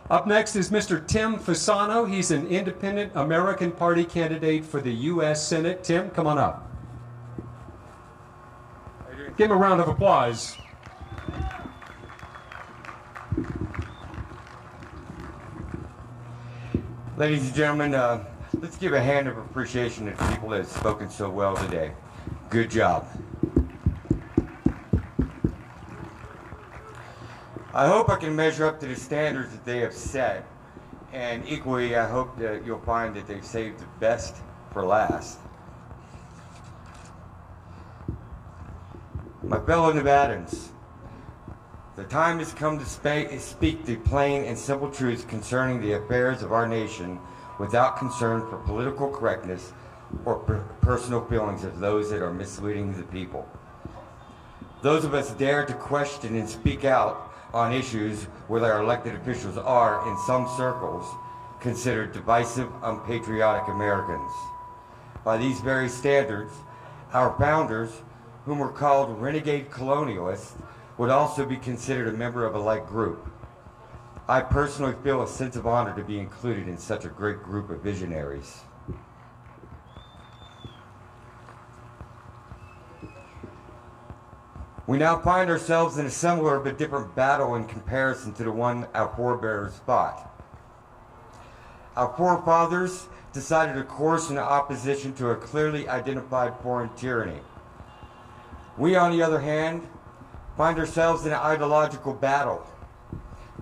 Up next is Mr. Tim Fasano. He's an independent American Party candidate for the U.S. Senate. Tim, come on up. Give him a round of applause. Ladies and gentlemen, let's give a hand of appreciation to the people that have spoken so well today. Good job. I hope I can measure up to the standards that they have set, and equally I hope that you'll find that they've saved the best for last. My fellow Nevadans, the time has come to speak the plain and simple truths concerning the affairs of our nation without concern for political correctness or personal feelings of those that are misleading the people. Those of us dare to question and speak out on issues where our elected officials are, in some circles, considered divisive, unpatriotic Americans. By these very standards, our founders, whom were called renegade colonialists, would also be considered a member of a like group. I personally feel a sense of honor to be included in such a great group of visionaries. We now find ourselves in a similar but different battle in comparison to the one our forebears fought. Our forefathers decided a course in opposition to a clearly identified foreign tyranny. We, on the other hand, find ourselves in an ideological battle,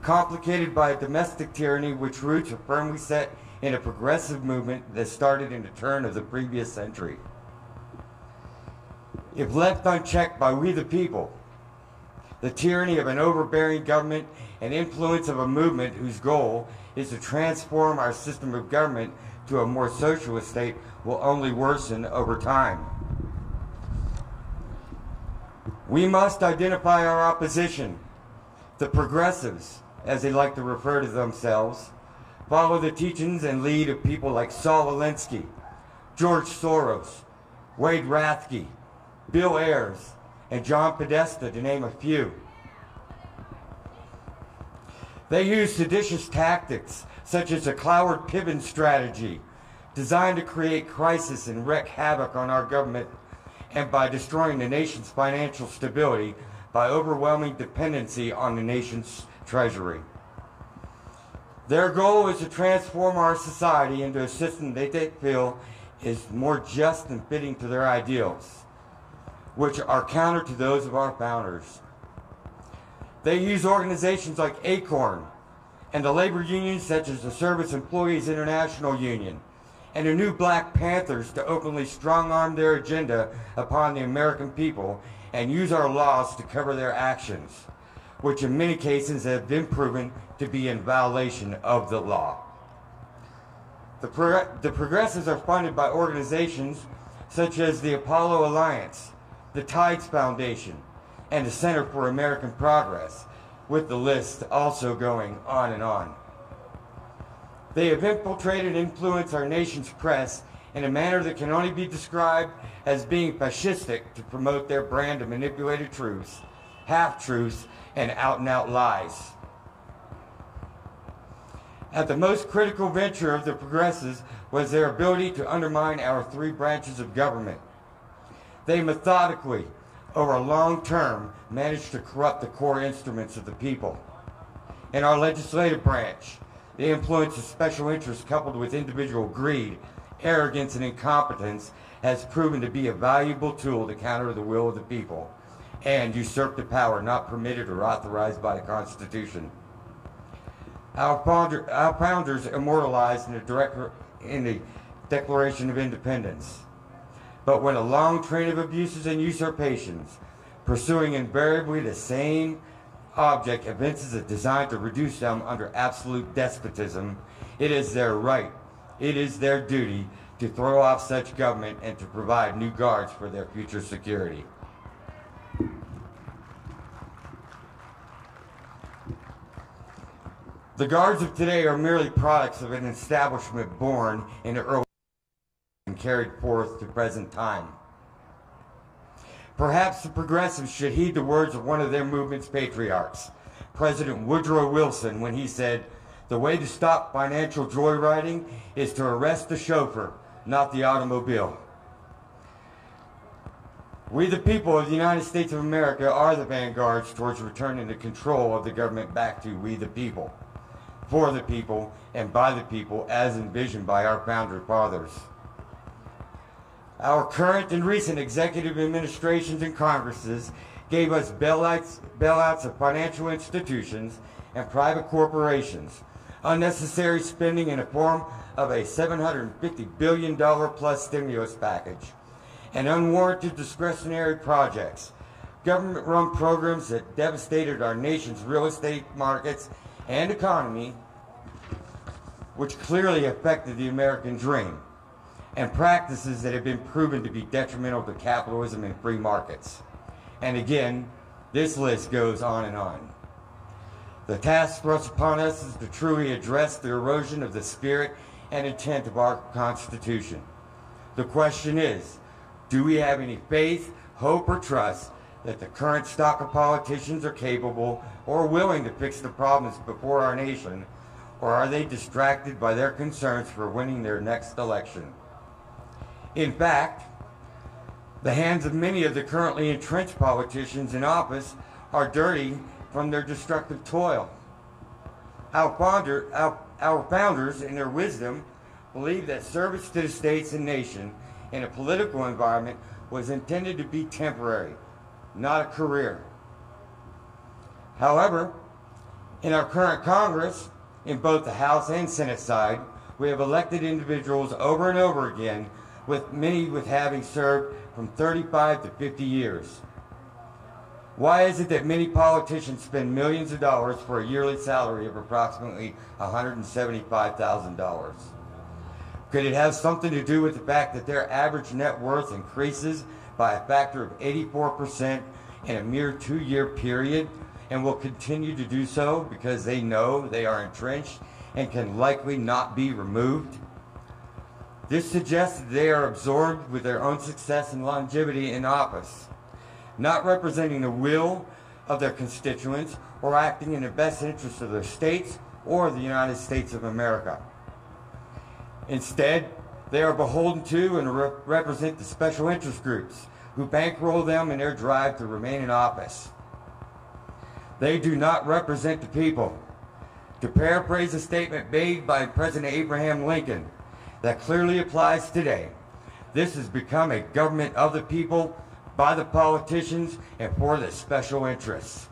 complicated by a domestic tyranny which roots are firmly set in a progressive movement that started in the turn of the previous century. If left unchecked by we the people, the tyranny of an overbearing government and influence of a movement whose goal is to transform our system of government to a more socialist state will only worsen over time. We must identify our opposition. The progressives, as they like to refer to themselves, follow the teachings and lead of people like Saul Alinsky, George Soros, Wade Rathke, Bill Ayers, and John Podesta, to name a few. They use seditious tactics, such as the Cloward Piven strategy, designed to create crisis and wreak havoc on our government, and by destroying the nation's financial stability by overwhelming dependency on the nation's treasury. Their goal is to transform our society into a system they feel is more just and fitting to their ideals, which are counter to those of our founders. They use organizations like ACORN and the labor unions such as the Service Employees International Union and the New Black Panthers to openly strong-arm their agenda upon the American people and use our laws to cover their actions, which in many cases have been proven to be in violation of the law. The progressives are funded by organizations such as the Apollo Alliance, the Tides Foundation, and the Center for American Progress, with the list also going on and on. They have infiltrated and influenced our nation's press in a manner that can only be described as being fascistic to promote their brand of manipulated truths, half-truths, and out-and-out lies. At the most critical venture of the progressives was their ability to undermine our three branches of government. They methodically, over a long term, managed to corrupt the core instruments of the people. In our legislative branch, the influence of special interests coupled with individual greed, arrogance, and incompetence has proven to be a valuable tool to counter the will of the people and usurp the power not permitted or authorized by the Constitution. Our founders immortalized in the Declaration of Independence. But when a long train of abuses and usurpations, pursuing invariably the same object, evinces a design to reduce them under absolute despotism, it is their right, it is their duty to throw off such government and to provide new guards for their future security. The guards of today are merely products of an establishment born in the early and carried forth to present time. Perhaps the progressives should heed the words of one of their movement's patriarchs, President Woodrow Wilson, when he said, The way to stop financial joyriding is to arrest the chauffeur, not the automobile. We, the people of the United States of America, are the vanguards towards returning the control of the government back to we, the people, for the people, and by the people, as envisioned by our founder fathers. Our current and recent executive administrations and Congresses gave us bailouts of financial institutions and private corporations, unnecessary spending in the form of a $750 billion plus stimulus package, and unwarranted discretionary projects, government-run programs that devastated our nation's real estate markets and economy, which clearly affected the American dream, and practices that have been proven to be detrimental to capitalism and free markets. And again, this list goes on and on. The task thrust upon us is to truly address the erosion of the spirit and intent of our Constitution. The question is, do we have any faith, hope, or trust that the current stock of politicians are capable or willing to fix the problems before our nation, or are they distracted by their concerns for winning their next election? In fact, the hands of many of the currently entrenched politicians in office are dirty from their destructive toil. Our founders, in their wisdom, believed that service to the states and nation in a political environment was intended to be temporary, not a career. However, in our current Congress, in both the House and Senate side, we have elected individuals over and over again, with many having served from 35 to 50 years. Why is it that many politicians spend millions of dollars for a yearly salary of approximately $175,000? Could it have something to do with the fact that their average net worth increases by a factor of 84% in a mere 2-year period, and will continue to do so because they know they are entrenched and can likely not be removed? This suggests that they are absorbed with their own success and longevity in office, not representing the will of their constituents or acting in the best interest of their states or the United States of America. Instead, they are beholden to and represent the special interest groups who bankroll them in their drive to remain in office. They do not represent the people. To paraphrase a statement made by President Abraham Lincoln that clearly applies today, this has become a government of the people, by the politicians, and for the special interests.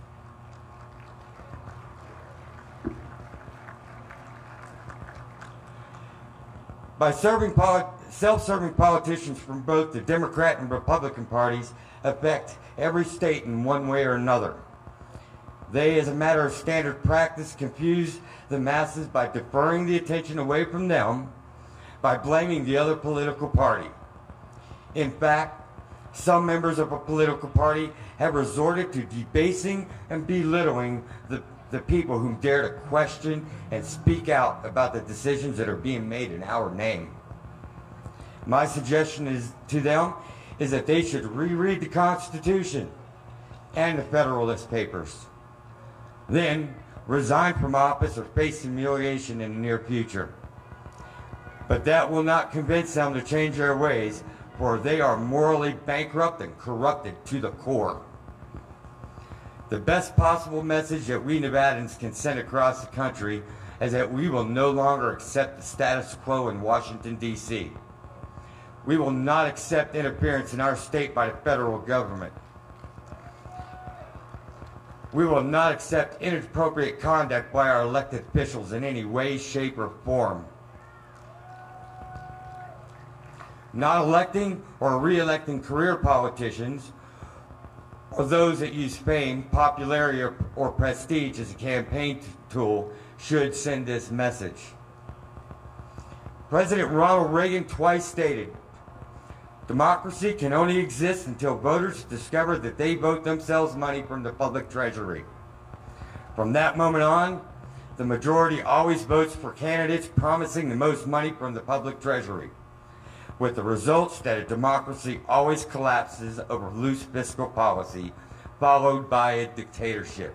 By self-serving politicians from both the Democrat and Republican parties affect every state in one way or another. They, as a matter of standard practice, confuse the masses by deferring the attention away from them, by blaming the other political party. In fact, some members of a political party have resorted to debasing and belittling the people who dare to question and speak out about the decisions that are being made in our name. My suggestion to them is that they should reread the Constitution and the Federalist Papers, then resign from office or face humiliation in the near future. But that will not convince them to change their ways, for they are morally bankrupt and corrupted to the core. The best possible message that we Nevadans can send across the country is that we will no longer accept the status quo in Washington, D.C. We will not accept interference in our state by the federal government. We will not accept inappropriate conduct by our elected officials in any way, shape, or form. Not electing or re-electing career politicians or those that use fame, popularity, or prestige as a campaign tool should send this message. President Ronald Reagan twice stated, "Democracy can only exist until voters discover that they vote themselves money from the public treasury." From that moment on, the majority always votes for candidates promising the most money from the public treasury, with the results that a democracy always collapses over loose fiscal policy, followed by a dictatorship.